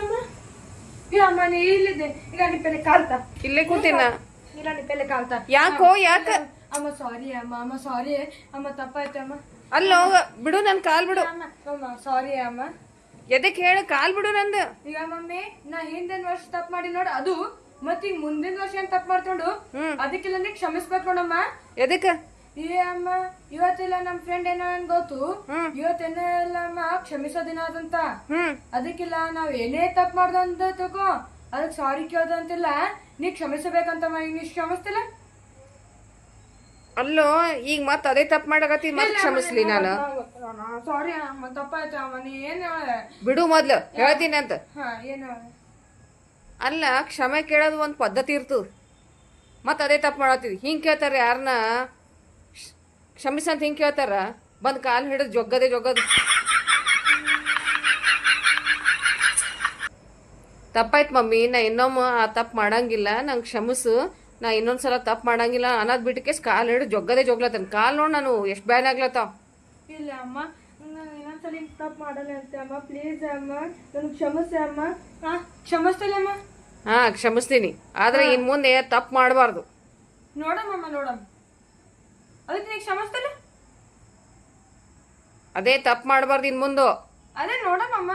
ಅಮ್ಮ ಅಮ್ಮ ನೀ ಇಲ್ಲಿದ್ದೆ ಈಗ ನಿಪ್ಪೆಲೆ ಕಾಲ್ತಾ ಇಲ್ಲೇ ಕೂತಿನ. ಇಲ್ಲ ನಿಪ್ಪೆಲೆ ಕಾಲ್ತಾ. ಯಾಕೋ ಯಾಕ? ಅಮ್ಮ ಸಾರಿ ಅಮ್ಮ ಸಾರಿ ಅಮ್ಮ ತಪ್ಪಾಯ್ತು ಅಮ್ಮ. ಅಲ್ಲ ಬಿಡು, ನನ್ ಕಾಲ್ ಬಿಡು. ಅಮ್ಮ ಸಾರಿ ಅಮ್ಮ. ಎದಕ್ ಹೇಳ, ಕಾಲ್ ಬಿಡು ನಂದು. ಈಗ ಮಮ್ಮಿ ನಾ ಹಿಂದಿನ ವರ್ಷ ತಪ್ಪು ಮಾಡಿ ನೋಡು ಅದು ಮತ್ ಈಗ ಮುಂದಿನ ವರ್ಷ ಏನ್ ತಪ್ಪು ಮಾಡ್ಕೊಂಡು ಅದಕ್ಕೆಲ್ಲ ನೀ ಕ್ಷಮಿಸ್ಬೇಕು ನೋಡಮ್ಮ. ಎದಕ್ಕ? ಏ ಅಮ್ಮ ಇವತ್ತಿಲ್ಲ ನಮ್ ಫ್ರೆಂಡ್ ಏನೋ ನನ್ ಗೊತ್ತು ಇವತ್ತೇನೋ ಇಲ್ಲ ಅಮ್ಮ ಕ್ಷಮಿಸೋ ದಿನ ಅದಂತ. ಅದಕ್ಕಿಲ್ಲ ನಾವ್ ಏನೇ ತಪ್ಪು ಮಾಡ್ದಂತ ತಗೋ ಅದಕ್ ಸಾರಿ ಕೇಳ್ದಂತಿಲ್ಲ, ನೀ ಕ್ಷಮಿಸಬೇಕಂತಮ್ಮ. ಈಗ ನೀ ಕ್ಷಮಿಸ್ತಿಲ್ಲ? ಅಲ್ಲೋ ಈಗ ಮತ್ ಅದೇ ತಪ್ಪು ಮಾಡಕತ್ತಿ, ಮತ್ ಕ್ಷಮಿಸ್ಲಿ ನಾನು? ಸಾರಿ ಅಮ್ಮ ತಪ್ಪಾಯ್ತು ಅಮ್ಮ. ನೀ ಏನ್ ಬಿಡು ಮೊದ್ಲು ಹೇಳ್ತೀನಿ ಅಂತ. ಏನು ಅಲ್ಲ ಕ್ಷಮೆ ಕೇಳೋದು ಒಂದ್ ಪದ್ಧತಿ ಇರ್ತದ, ಮತ್ ಅದೇ ತಪ್ಪು ಮಾಡತ್ತೀವಿ. ಹಿಂಗ್ ಕೇಳ್ತಾರ ಯಾರನ್ನ ಕ್ಷಮಿಸಂತ ಹಿಂಗ್ ಕೇಳ್ತಾರ? ಬಂದ್ ಕಾಲ್ ಹಿಡಿದು ಜೊಗ್ಗದೆ ತಪ್ಪಾಯ್ತು ಮಮ್ಮಿ, ನಾ ಇನ್ನೊಮ್ಮೆ ಆ ತಪ್ಪು ಮಾಡಂಗಿಲ್ಲ, ನಂಗೆ ಕ್ಷಮಿಸು, ನಾ ಇನ್ನೊಂದ್ಸಲ ತಪ್ಪು ಮಾಡಂಗಿಲ್ಲ ಅನ್ನೋದ್ ಬಿಟ್ಟಕ್ಕೆ ಕಾಲ್ ಹಿಡಿದು ಜೊಗ್ಗದೆ ಕಾಲ್ ನೋಡ್ ನಾನು ಎಷ್ಟು ಬ್ಯಾನ್ ಆಗ್ಲತ್ತಾವ. ಇಲ್ಲ ಅಮ್ಮ ಇನ್ನೊಂದ್ಸಲ ತಪ್ಪು ಮಾಡಲ್ಲ ಅಂತ ಅಮ್ಮ. ಪ್ಲೀಸ್ ಅಮ್ಮ ನನ್ಗೆ ಕ್ಷಮಿಸಿ ಅಮ್ಮ. ಕ್ಷಮಿಸ್ತಿಲ್ಲ ಅಮ್ಮ? ಕ್ಷಮಿಸ್ತೀನಿ, ಆದ್ರೆ ಇನ್ ಮುಂದೆ ತಪ್ಪು ಮಾಡಬಾರ್ದು. ನೋಡಮ್ಮ ಅದಕ್ಕೆ ನೀ ಕ್ಷಮಿಸ್ತಿಲ್ಲ? ಅದೇ ತಪ್ಪು ಮಾಡಬಾರ್ದು ಇನ್ ಮುಂದೆ. ಅದೇ ನೋಡಮ್ಮ